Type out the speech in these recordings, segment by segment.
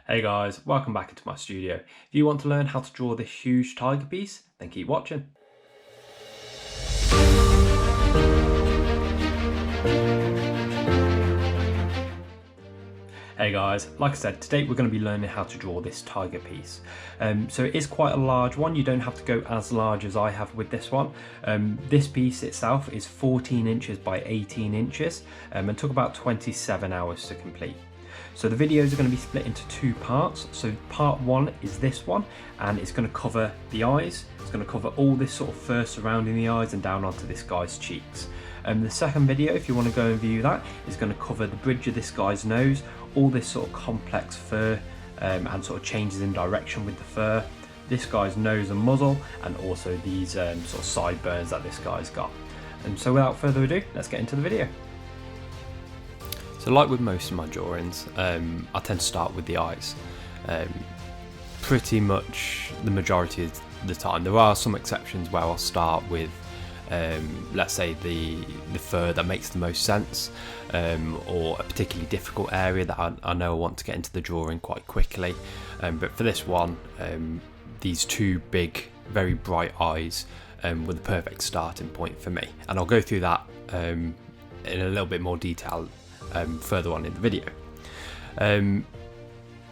Hey guys, welcome back into my studio. If you want to learn how to draw this huge tiger piece, then keep watching. Hey guys, like I said, today we're going to be learning how to draw this tiger piece. So it is quite a large one. You don't have to go as large as I have with this one. This piece itself is 14 inches by 18 inches and took about 27 hours to complete. So the videos are going to be split into two parts. So part one is this one, and it's going to cover the eyes. It's going to cover all this sort of fur surrounding the eyes and down onto this guy's cheeks. The second video, if you want to go and view that, is going to cover the bridge of this guy's nose, all this sort of complex fur and sort of changes in direction with the fur, this guy's nose and muzzle, and also these sort of sideburns that this guy's got. And so without further ado, let's get into the video. So like with most of my drawings, I tend to start with the eyes. Pretty much the majority of the time. There are some exceptions where I'll start with let's say the fur that makes the most sense, or a particularly difficult area that I know I want to get into the drawing quite quickly. But for this one, these two big, very bright eyes were the perfect starting point for me. And I'll go through that in a little bit more detail further on in the video.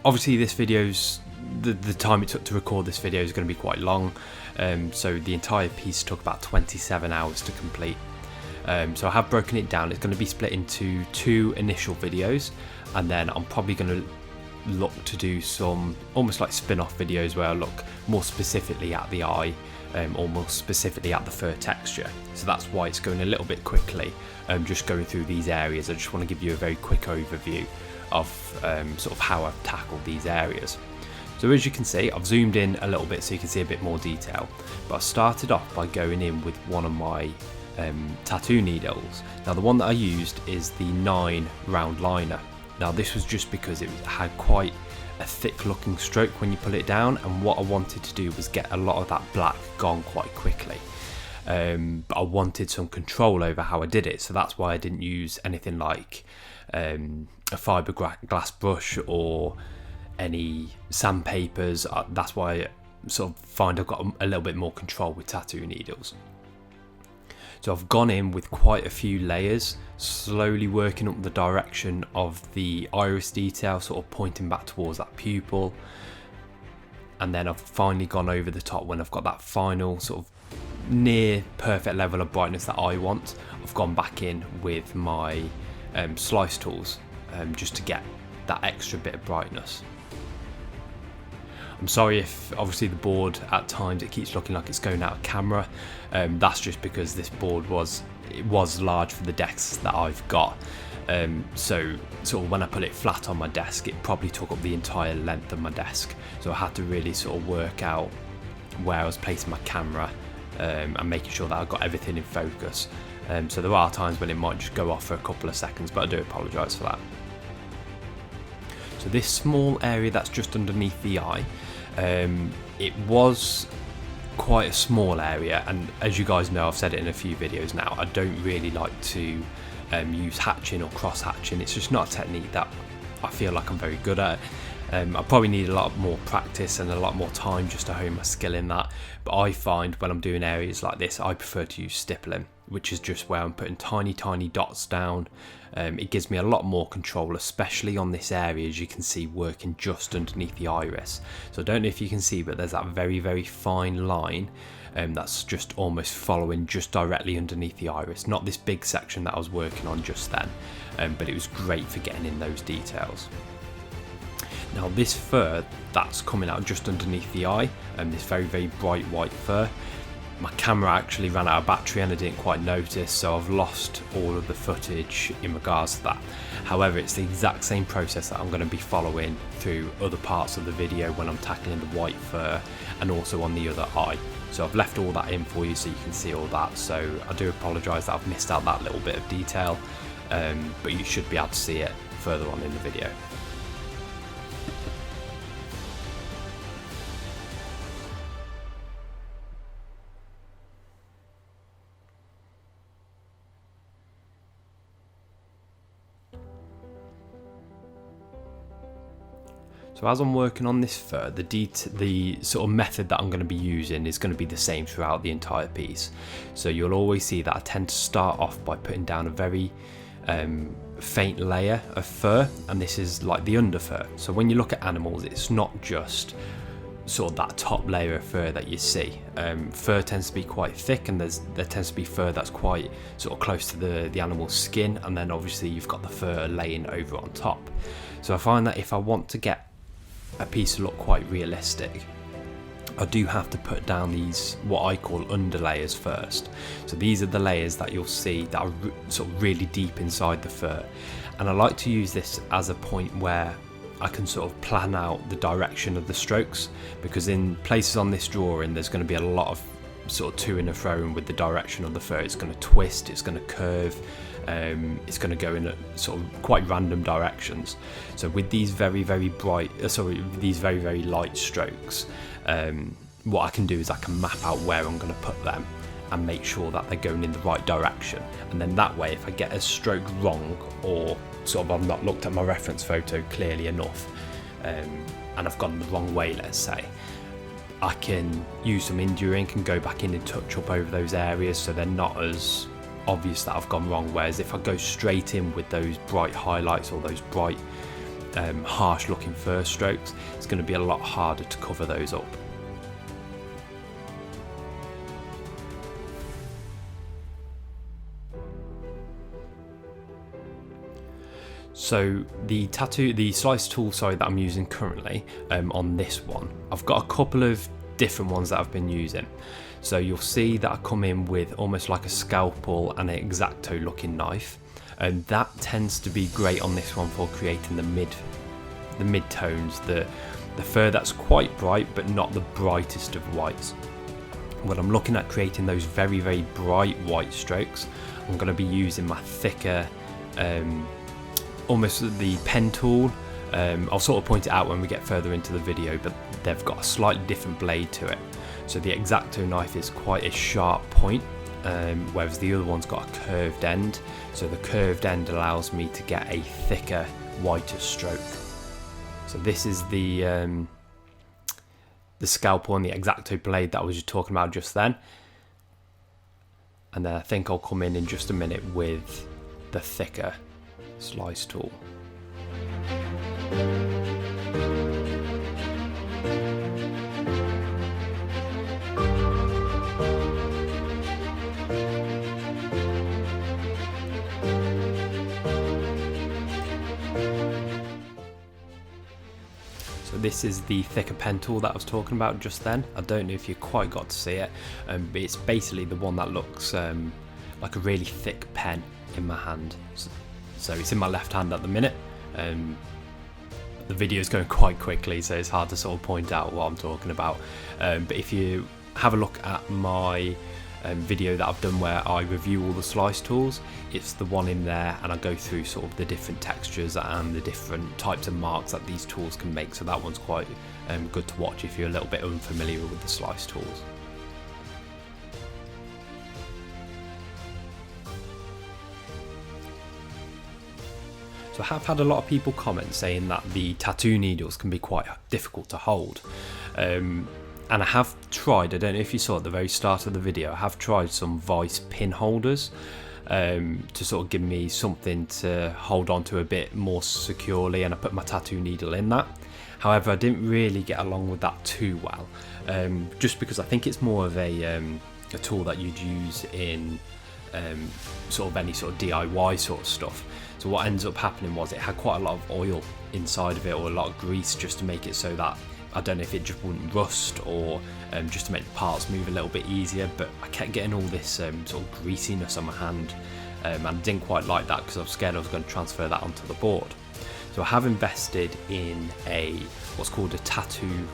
Obviously this video's the time it took to record this video is going to be quite long, so the entire piece took about 27 hours to complete. So I have broken it down. It's going to be split into two initial videos, and then I'm probably going to look to do some almost like spin-off videos where I look more specifically at the eye, or more specifically at the fur texture. So that's why it's going a little bit quickly, just going through these areas. I just want to give you a very quick overview of sort of how I've tackled these areas. So as you can see, I've zoomed in a little bit so you can see a bit more detail, but I started off by going in with one of my tattoo needles. Now the one that I used is the 9 round liner. Now this was just because it had quite a thick looking stroke when you pull it down, and what I wanted to do was get a lot of that black gone quite quickly. But I wanted some control over how I did it, so that's why I didn't use anything like a fiberglass brush or any sandpapers. That's why I sort of find I've got a little bit more control with tattoo needles. So I've gone in with quite a few layers, slowly working up the direction of the iris detail, sort of pointing back towards that pupil. And then I've finally gone over the top when I've got that final sort of near perfect level of brightness that I want. I've gone back in with my slice tools just to get that extra bit of brightness. I'm sorry if obviously the board at times it keeps looking like it's going out of camera. That's just because this board was large for the desks that I've got. So sort of when I put it flat on my desk, it probably took up the entire length of my desk. So I had to really sort of work out where I was placing my camera and making sure that I got everything in focus. So there are times when it might just go off for a couple of seconds, but I do apologise for that. So this small area that's just underneath the eye, it was quite a small area, and as you guys know, I've said it in a few videos now, I don't really like to use hatching or cross hatching. It's just not a technique that I feel like I'm very good at. I probably need a lot more practice and a lot more time just to hone my skill in that, but I find when I'm doing areas like this, I prefer to use stippling, which is just where I'm putting tiny dots down. It gives me a lot more control, especially on this area, as you can see, working just underneath the iris. So I don't know if you can see, but there's that very fine line that's just almost following just directly underneath the iris. Not this big section that I was working on just then, but it was great for getting in those details. Now this fur that's coming out just underneath the eye, this very bright white fur, my camera actually ran out of battery and I didn't quite notice, so I've lost all of the footage in regards to that. However, it's the exact same process that I'm going to be following through other parts of the video when I'm tackling the white fur and also on the other eye. So I've left all that in for you so you can see all that, so I do apologise that I've missed out that little bit of detail, but you should be able to see it further on in the video. So as I'm working on this fur, the sort of method that I'm going to be using is going to be the same throughout the entire piece. So you'll always see that I tend to start off by putting down a very faint layer of fur, and this is like the under fur. So when you look at animals, it's not just sort of that top layer of fur that you see. Fur tends to be quite thick, and there tends to be fur that's quite sort of close to the animal's skin, and then obviously you've got the fur laying over on top. So I find that if I want to get a piece to look quite realistic, I do have to put down these what I call underlayers first. So these are the layers that you'll see that are sort of really deep inside the fur, and I like to use this as a point where I can sort of plan out the direction of the strokes, because in places on this drawing there's going to be a lot of sort of to and fro with the direction of the fur. It's going to twist, it's going to curve, it's going to go in sort of quite random directions. So with these very bright, these very light strokes, what I can do is I can map out where I'm going to put them and make sure that they're going in the right direction. And then that way, if I get a stroke wrong, or sort of I've not looked at my reference photo clearly enough, and I've gone the wrong way, let's say, I can use some India ink and go back in and touch up over those areas so they're not as obvious that I've gone wrong. Whereas if I go straight in with those bright highlights or those bright harsh looking fur strokes, it's going to be a lot harder to cover those up. So the slice tool, that I'm using currently on this one, I've got a couple of different ones that I've been using. So you'll see that I come in with almost like a scalpel and an X-Acto looking knife, and that tends to be great on this one for creating the mid-tones, the fur that's quite bright but not the brightest of whites. When I'm looking at creating those very bright white strokes, I'm going to be using my thicker almost the pen tool. I'll sort of point it out when we get further into the video, but they've got a slightly different blade to it. So the X-Acto knife is quite a sharp point, whereas the other one's got a curved end. So the curved end allows me to get a thicker, whiter stroke. So this is the scalpel and the X-Acto blade that I was just talking about just then. And then I think I'll come in just a minute with the thicker slice tool. So this is the thicker pen tool that I was talking about just then. I don't know if you quite got to see it, but it's basically the one that looks like a really thick pen in my hand. So it's in my left hand at the minute. The video is going quite quickly, so it's hard to sort of point out what I'm talking about. But if you have a look at my video that I've done where I review all the slice tools, it's the one in there, and I go through sort of the different textures and the different types of marks that these tools can make. So that one's quite good to watch if you're a little bit unfamiliar with the slice tools. So I have had a lot of people comment saying that the tattoo needles can be quite difficult to hold. And I have tried, I don't know if you saw at the very start of the video, I have tried some vice pin holders to sort of give me something to hold on to a bit more securely, and I put my tattoo needle in that. However, I didn't really get along with that too well, just because I think it's more of a tool that you'd use in sort of any sort of DIY sort of stuff. So what ends up happening was it had quite a lot of oil inside of it, or a lot of grease, just to make it so that, I don't know if it just wouldn't rust, or just to make the parts move a little bit easier, but I kept getting all this sort of greasiness on my hand, and I didn't quite like that because I was scared I was going to transfer that onto the board. So I have invested in what's called a tattoo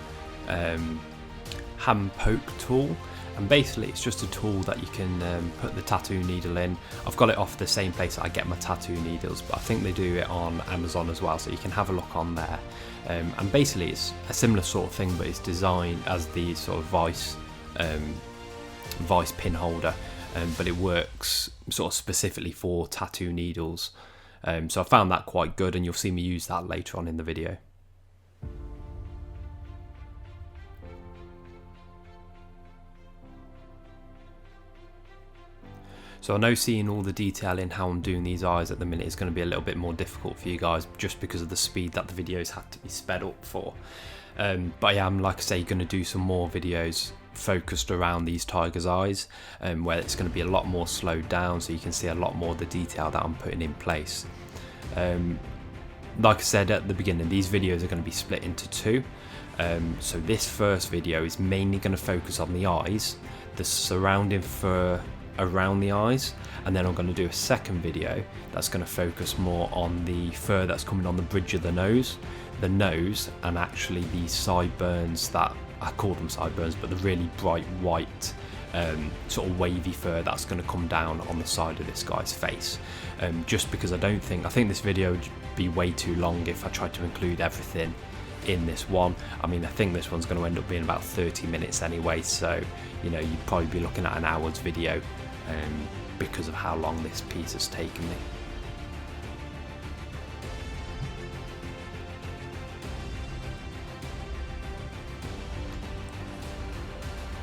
hand poke tool. And basically it's just a tool that you can put the tattoo needle in. I've got it off the same place that I get my tattoo needles, but I think they do it on Amazon as well, so you can have a look on there. And basically it's a similar sort of thing, but it's designed as the sort of vice pin holder, but it works sort of specifically for tattoo needles. So I found that quite good, and you'll see me use that later on in the video. So I know seeing all the detail in how I'm doing these eyes at the minute is going to be a little bit more difficult for you guys, just because of the speed that the videos had to be sped up for. But I am, like I say, going to do some more videos focused around these tiger's eyes, where it's going to be a lot more slowed down, so you can see a lot more of the detail that I'm putting in place. Like I said at the beginning, these videos are going to be split into two. So this first video is mainly going to focus on the eyes, the surrounding fur around the eyes, and then I'm going to do a second video that's going to focus more on the fur that's coming on the bridge of the nose, and actually the sideburns, that I call them sideburns, but the really bright white sort of wavy fur that's going to come down on the side of this guy's face. Just because I think this video would be way too long if I tried to include everything in this one. I mean, I think this one's going to end up being about 30 minutes anyway, so you know, you'd probably be looking at an hour's video because of how long this piece has taken me.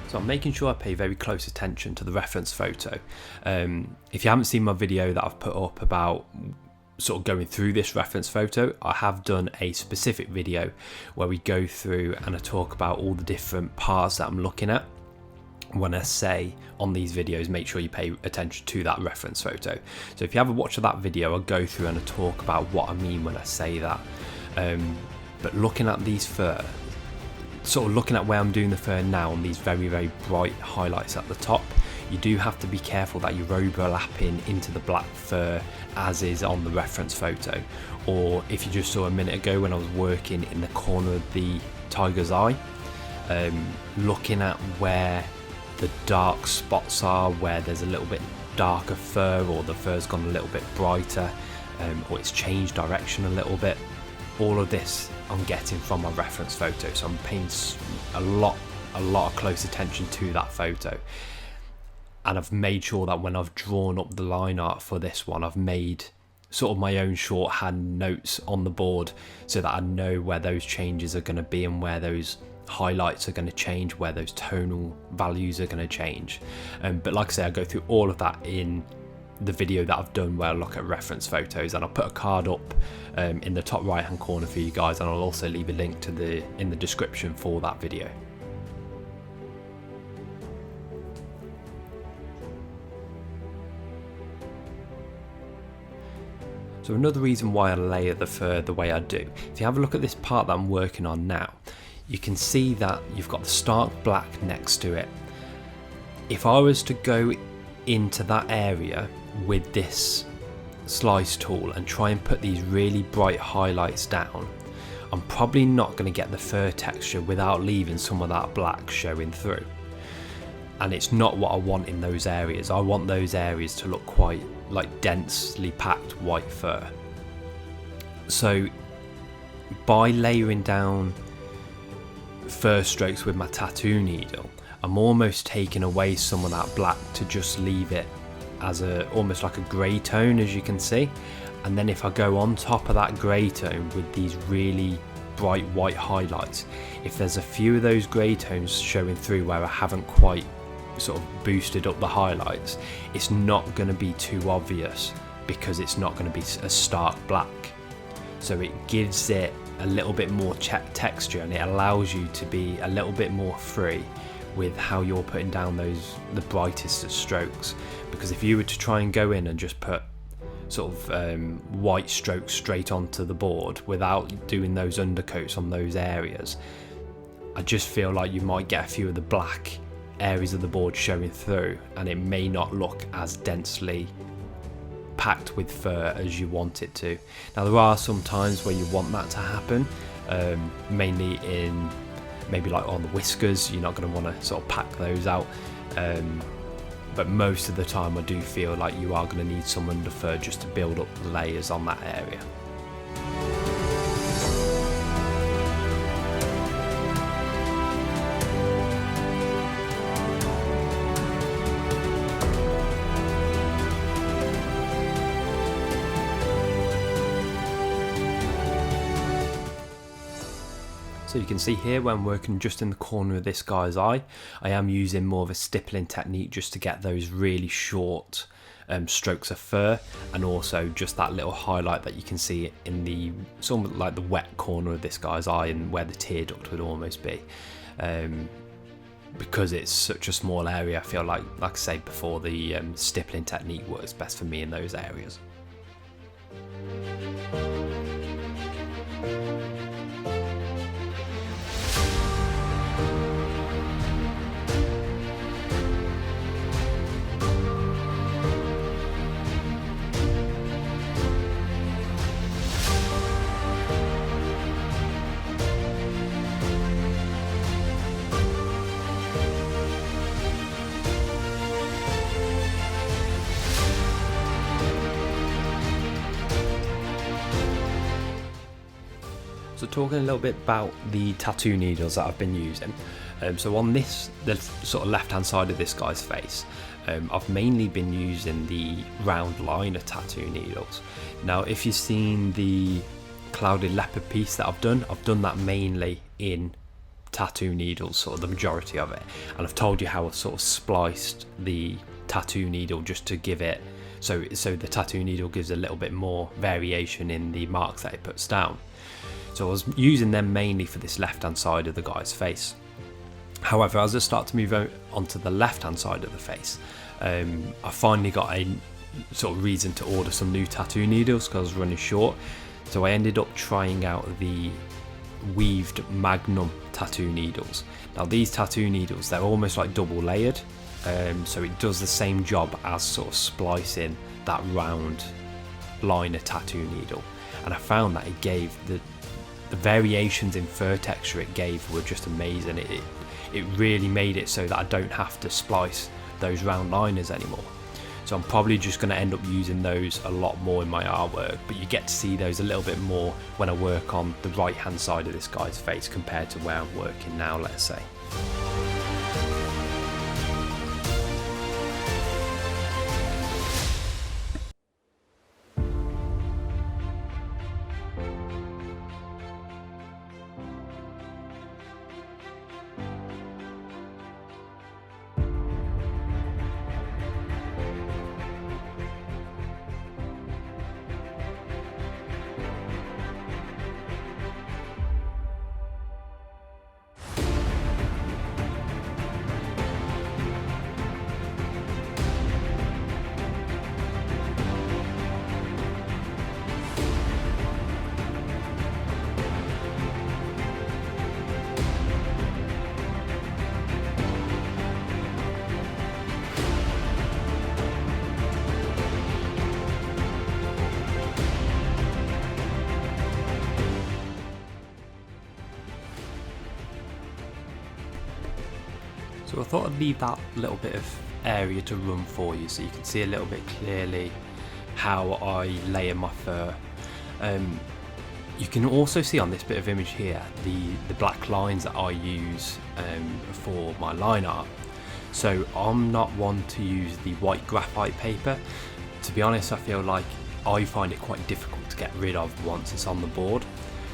So I'm making sure I pay very close attention to the reference photo. If you haven't seen my video that I've put up about sort of going through this reference photo, I have done a specific video where we go through and I talk about all the different parts that I'm looking at. When I say on these videos, make sure you pay attention to that reference photo. So if you haven't watched that video, I'll go through and I talk about what I mean when I say that. But looking at these fur, sort of looking at where I'm doing the fur now on these very, very bright highlights at the top, you do have to be careful that you're overlapping into the black fur as is on the reference photo. Or if you just saw a minute ago when I was working in the corner of the tiger's eye, looking at where the dark spots are, where there's a little bit darker fur, or the fur's gone a little bit brighter, or it's changed direction a little bit. All of this I'm getting from my reference photo, so I'm paying a lot of close attention to that photo. And I've made sure that when I've drawn up the line art for this one, I've made sort of my own shorthand notes on the board so that I know where those changes are going to be and where those highlights are going to change, where those tonal values are going to change. But like I say, I go through all of that in the video that I've done where I look at reference photos, and I'll put a card up in the top right hand corner for you guys, and I'll also leave a link to in the description for that video. So another reason why I layer the fur the way I do, if you have a look at this part that I'm working on now, you can see that you've got the stark black next to it. If I was to go into that area with this slice tool and try and put these really bright highlights down, I'm probably not going to get the fur texture without leaving some of that black showing through. And it's not what I want in those areas. I want those areas to look quite like densely packed white fur. So by layering down fur strokes with my tattoo needle, I'm almost taking away some of that black to just leave it as almost like a grey tone, as you can see. And then if I go on top of that grey tone with these really bright white highlights, if there's a few of those grey tones showing through where I haven't quite sort of boosted up the highlights, it's not going to be too obvious because it's not going to be a stark black. So it gives it a little bit more texture, and it allows you to be a little bit more free with how you're putting down the brightest of strokes. Because if you were to try and go in and just put sort of white strokes straight onto the board without doing those undercoats on those areas, I just feel like you might get a few of the black areas of the board showing through, and it may not look as densely packed with fur as you want it to. Now there are some times where you want that to happen, mainly in maybe like on the whiskers. You're not going to want to sort of pack those out, but most of the time I do feel like you are going to need some under fur just to build up the layers on that area. So you can see here when I'm working just in the corner of this guy's eye, I am using more of a stippling technique just to get those really short strokes of fur, and also just that little highlight that you can see in the sort of like the wet corner of this guy's eye and where the tear duct would almost be. Because it's such a small area, I feel like I said before, the stippling technique works best for me in those areas. So talking a little bit about the tattoo needles that I've been using. So on the sort of left hand side of this guy's face, I've mainly been using the round liner tattoo needles. Now if you've seen the clouded leopard piece that I've done that mainly in tattoo needles, sort of the majority of it, and I've told you how I've sort of spliced the tattoo needle just to give it so the tattoo needle gives a little bit more variation in the marks that it puts down. So I was using them mainly for this left hand side of the guy's face. However, as I start to move onto the left hand side of the face, I finally got a sort of reason to order some new tattoo needles because I was running short. So I ended up trying out the weaved Magnum tattoo needles. Now these tattoo needles, they're almost like double layered, so it does the same job as sort of splicing that round liner tattoo needle. And I found that it gave the variations in fur texture it gave were just amazing. It really made it so that I don't have to splice those round liners anymore. So I'm probably just going to end up using those a lot more in my artwork, but you get to see those a little bit more when I work on the right hand side of this guy's face compared to where I'm working now, let's say. So I thought I'd leave that little bit of area to run for you so you can see a little bit clearly how I layer my fur. You can also see on this bit of image here the black lines that I use for my line art. So I'm not one to use the white graphite paper. To be honest, I feel like I find it quite difficult to get rid of once it's on the board.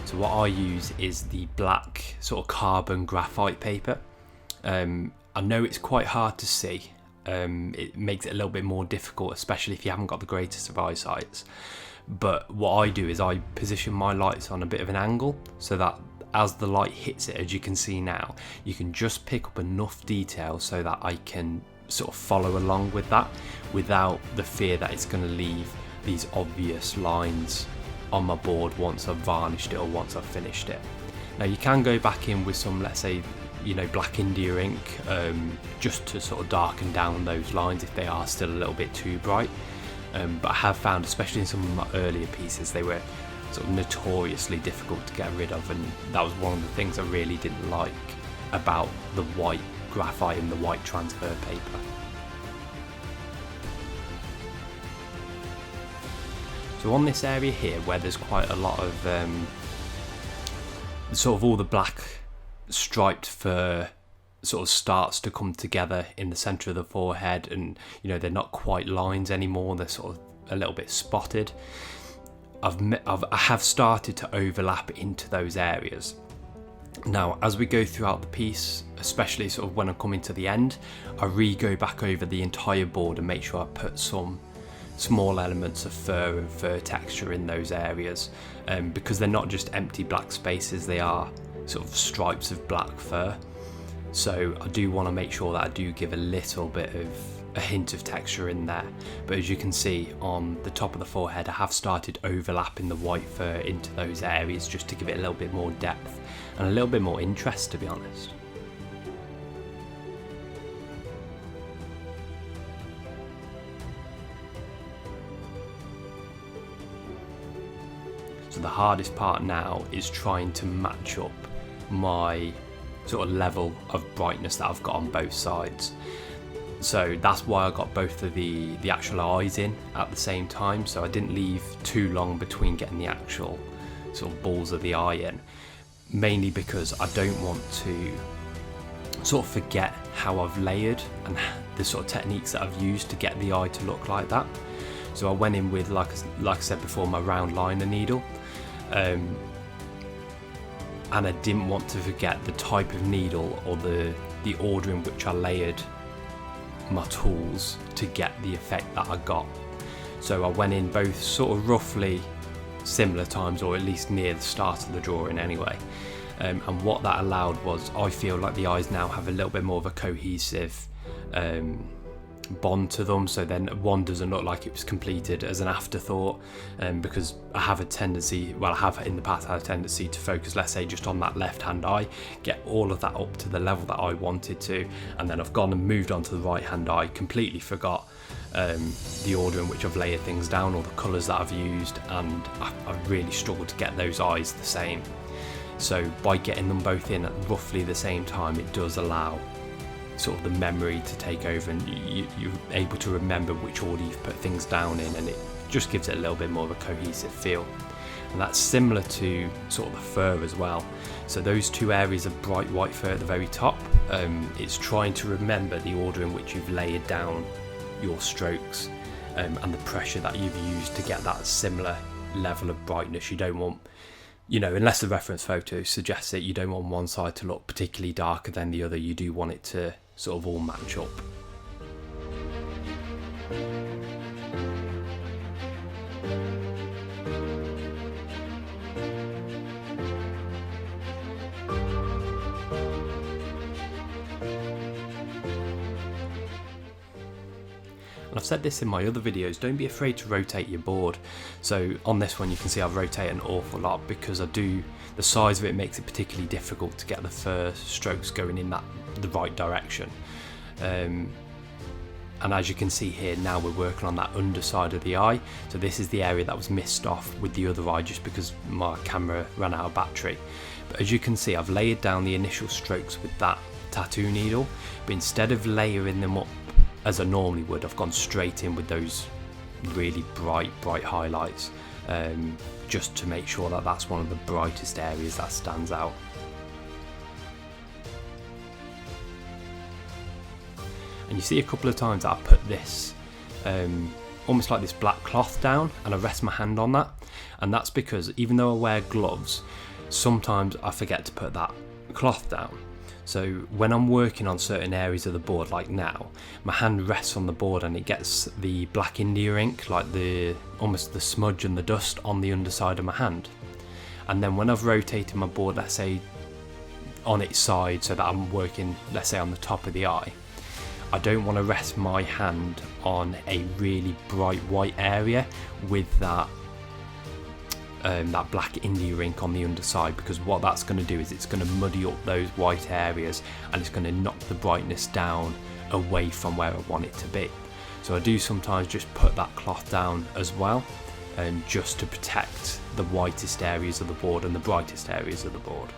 So what I use is the black sort of carbon graphite paper. I know it's quite hard to see. It makes it a little bit more difficult, especially if you haven't got the greatest of eyesights. But what I do is I position my lights on a bit of an angle so that as the light hits it, as you can see now, you can just pick up enough detail so that I can sort of follow along with that without the fear that it's going to leave these obvious lines on my board once I've varnished it or once I've finished it. Now you can go back in with some, let's say, black India ink, just to sort of darken down those lines if they are still a little bit too bright. But I have found, especially in some of my earlier pieces, they were sort of notoriously difficult to get rid of, and that was one of the things I really didn't like about the white graphite and the white transfer paper. So on this area here, where there's quite a lot of sort of all the black striped fur sort of starts to come together in the center of the forehead, and they're not quite lines anymore, they're sort of a little bit spotted. I have started to overlap into those areas. Now as we go throughout the piece, especially sort of when I'm coming to the end, I go back over the entire board and make sure I put some small elements of fur and fur texture in those areas, because they're not just empty black spaces, they are sort of stripes of black fur. So I do want to make sure that I do give a little bit of a hint of texture in there. But as you can see on the top of the forehead, I have started overlapping the white fur into those areas just to give it a little bit more depth and a little bit more interest, to be honest. So the hardest part now is trying to match up my sort of level of brightness that I've got on both sides. So that's why I got both of the actual eyes in at the same time, so I didn't leave too long between getting the actual sort of balls of the eye in, mainly because I don't want to sort of forget how I've layered and the sort of techniques that I've used to get the eye to look like that. So I went in with, like I said before, my round liner needle, and I didn't want to forget the type of needle or the order in which I layered my tools to get the effect that I got. So I went in both sort of roughly similar times, or at least near the start of the drawing anyway, and what that allowed was, I feel like the eyes now have a little bit more of a cohesive bond to them, so then one doesn't look like it was completed as an afterthought, because I have a tendency, well I have in the past had a tendency to focus, let's say, just on that left hand eye, get all of that up to the level that I wanted to, and then I've gone and moved on to the right hand eye, completely forgot the order in which I've layered things down or the colours that I've used, and I really struggled to get those eyes the same. So by getting them both in at roughly the same time, it does allow sort of the memory to take over, and you're able to remember which order you've put things down in, and it just gives it a little bit more of a cohesive feel. And that's similar to sort of the fur as well. So those two areas of bright white fur at the very top, it's trying to remember the order in which you've layered down your strokes, and the pressure that you've used to get that similar level of brightness. You don't want, unless the reference photo suggests it, you don't want one side to look particularly darker than the other. You do want it to sort of all match up. And I've said this in my other videos, don't be afraid to rotate your board. So on this one you can see I rotate an awful lot, because the size of it makes it particularly difficult to get the first strokes going in the right direction. And as you can see here, now we're working on that underside of the eye. So this is the area that was missed off with the other eye just because my camera ran out of battery. But as you can see, I've layered down the initial strokes with that tattoo needle, but instead of layering them up as I normally would, I've gone straight in with those really bright highlights, just to make sure that that's one of the brightest areas that stands out. And you see a couple of times that I put this almost like this black cloth down, and I rest my hand on that, and that's because even though I wear gloves, sometimes I forget to put that cloth down. So when I'm working on certain areas of the board, like now, my hand rests on the board and it gets the black India ink, like almost the smudge and the dust on the underside of my hand. And then when I've rotated my board, let's say on its side, so that I'm working, let's say, on the top of the eye, I don't want to rest my hand on a really bright white area with that black India ink on the underside, because what that's going to do is it's going to muddy up those white areas and it's going to knock the brightness down away from where I want it to be. So I do sometimes just put that cloth down as well, just to protect the whitest areas of the board and the brightest areas of the board.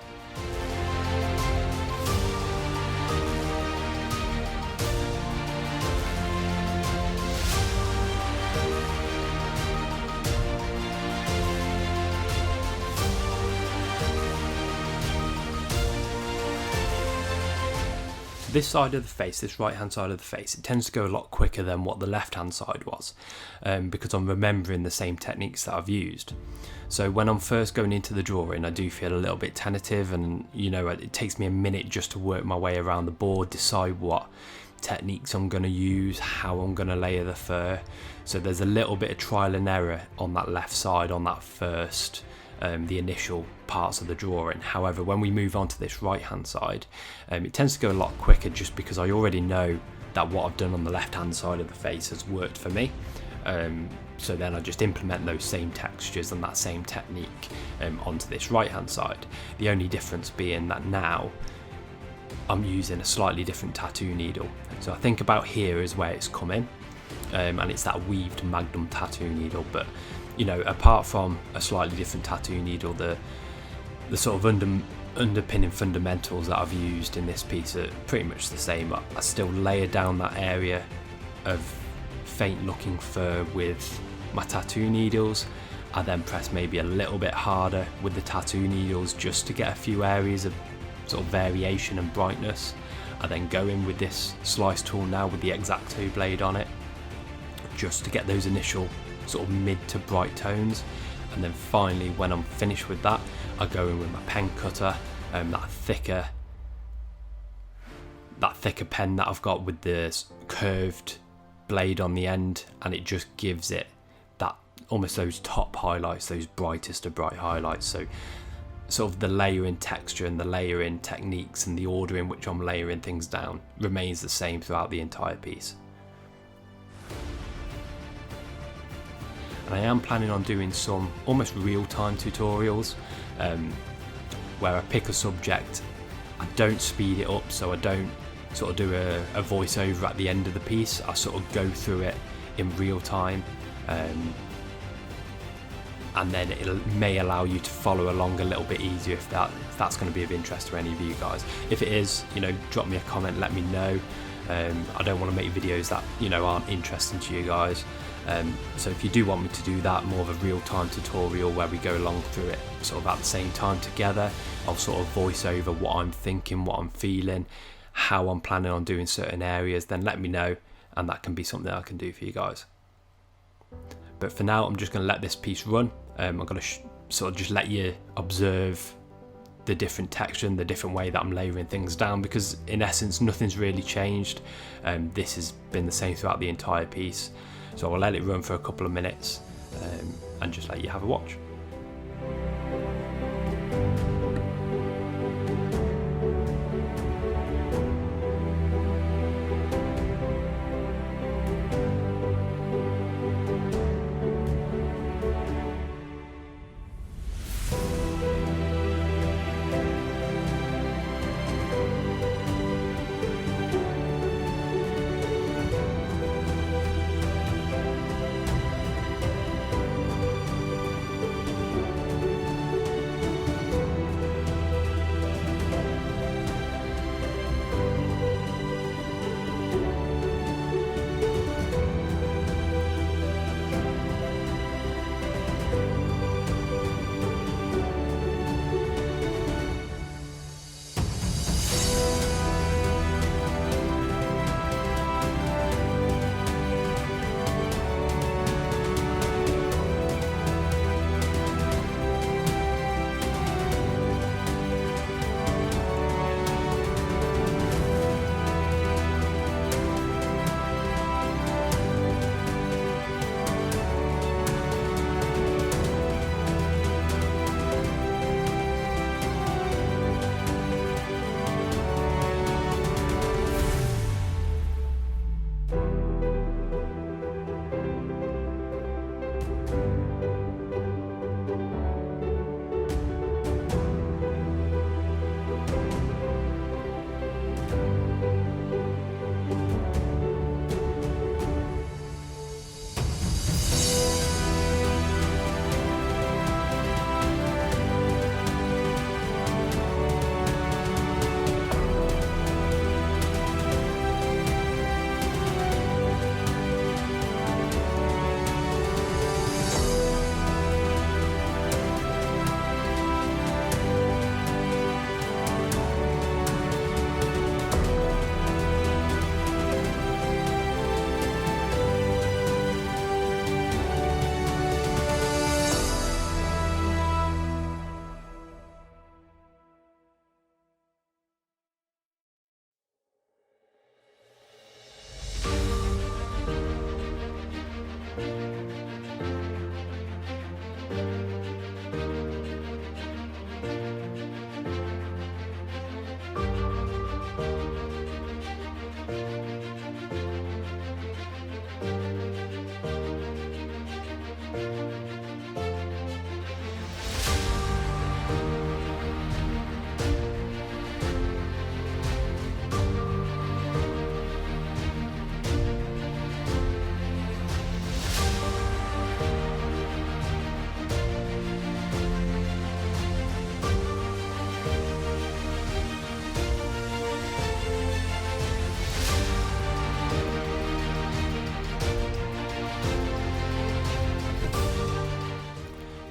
This side of the face, this right hand side of the face, it tends to go a lot quicker than what the left hand side was, because I'm remembering the same techniques that I've used. So when I'm first going into the drawing, I do feel a little bit tentative, and it takes me a minute just to work my way around the board, decide what techniques I'm going to use, how I'm going to layer the fur. So there's a little bit of trial and error on that left side, on that first, the initial parts of the drawing. However, when we move on to this right hand side, it tends to go a lot quicker, just because I already know that what I've done on the left hand side of the face has worked for me. So then I just implement those same textures and that same technique onto this right hand side. The only difference being that now I'm using a slightly different tattoo needle. So I think about here is where it's coming, and it's that weaved Magnum tattoo needle. But you know, apart from a slightly different tattoo needle, the sort of underpinning fundamentals that I've used in this piece are pretty much the same. I still layer down that area of faint looking fur with my tattoo needles. I then press maybe a little bit harder with the tattoo needles just to get a few areas of sort of variation and brightness. I then go in with this slice tool now with the X-Acto blade on it, just to get those initial sort of mid to bright tones. And then finally, when I'm finished with that, I go in with my pen cutter, that thicker pen that I've got with the curved blade on the end, and it just gives it that, almost those top highlights, those brightest of bright highlights. So sort of the layering texture and the layering techniques and the order in which I'm layering things down remains the same throughout the entire piece. And I am planning on doing some almost real-time tutorials, where I pick a subject, I don't speed it up, so I don't sort of do a voiceover at the end of the piece. I sort of go through it in real time, and then it may allow you to follow along a little bit easier if that's going to be of interest to any of you guys. If it is, you know, drop me a comment, let me know. I don't want to make videos that, you know, aren't interesting to you guys. So if you do want me to do that, more of a real-time tutorial where we go along through it sort of at the same time together, I'll sort of voice over what I'm thinking, what I'm feeling, how I'm planning on doing certain areas, then let me know, and that can be something I can do for you guys. But for now, I'm just going to let this piece run. I'm going to sort of just let you observe the different texture and the different way that I'm layering things down, because in essence nothing's really changed. This has been the same throughout the entire piece. So I'll let it run for a couple of minutes, and just let you have a watch.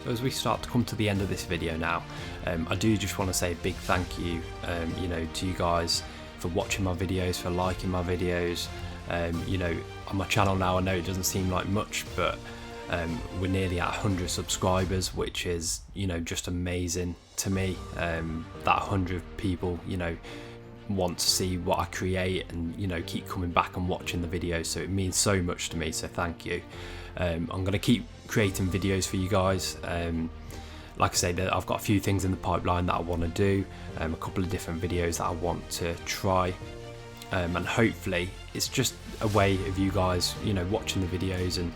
as we start to come to the end of this video now, I do just want to say a big thank you, you know, to you guys for watching my videos, for liking my videos. You know, on my channel now, I know it doesn't seem like much, but we're nearly at 100 subscribers, which is, you know, just amazing to me. That 100 people, you know, want to see what I create and, you know, keep coming back and watching the videos, so it means so much to me, so thank you. I'm going to keep creating videos for you guys. Like I say, I've got a few things in the pipeline that I want to do, a couple of different videos that I want to try, and hopefully it's just a way of you guys, you know, watching the videos and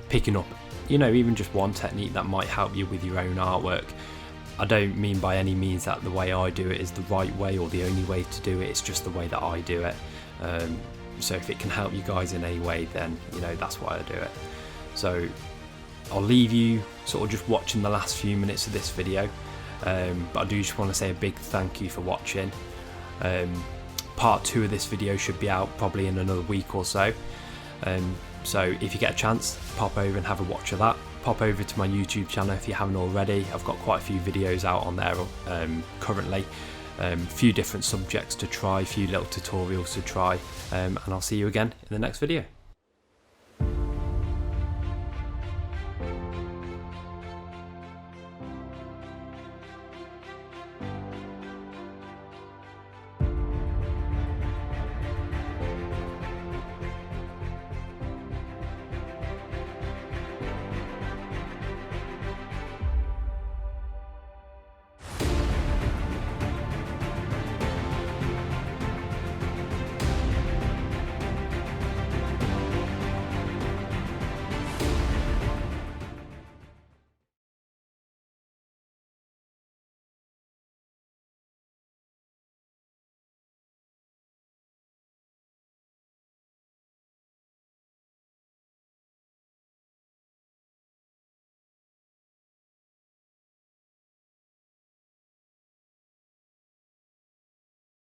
picking up, you know, even just one technique that might help you with your own artwork. I don't mean by any means that the way I do it is the right way or the only way to do it, it's just the way that I do it. So if it can help you guys in any way, then, you know, that's why I do it. So I'll leave you sort of just watching the last few minutes of this video, but I do just want to say a big thank you for watching. Part 2 of this video should be out probably in another week or so. So if you get a chance, pop over and have a watch of that. Pop over to my YouTube channel if you haven't already. I've got quite a few videos out on there currently. A few different subjects to try, a few little tutorials to try, and I'll see you again in the next video.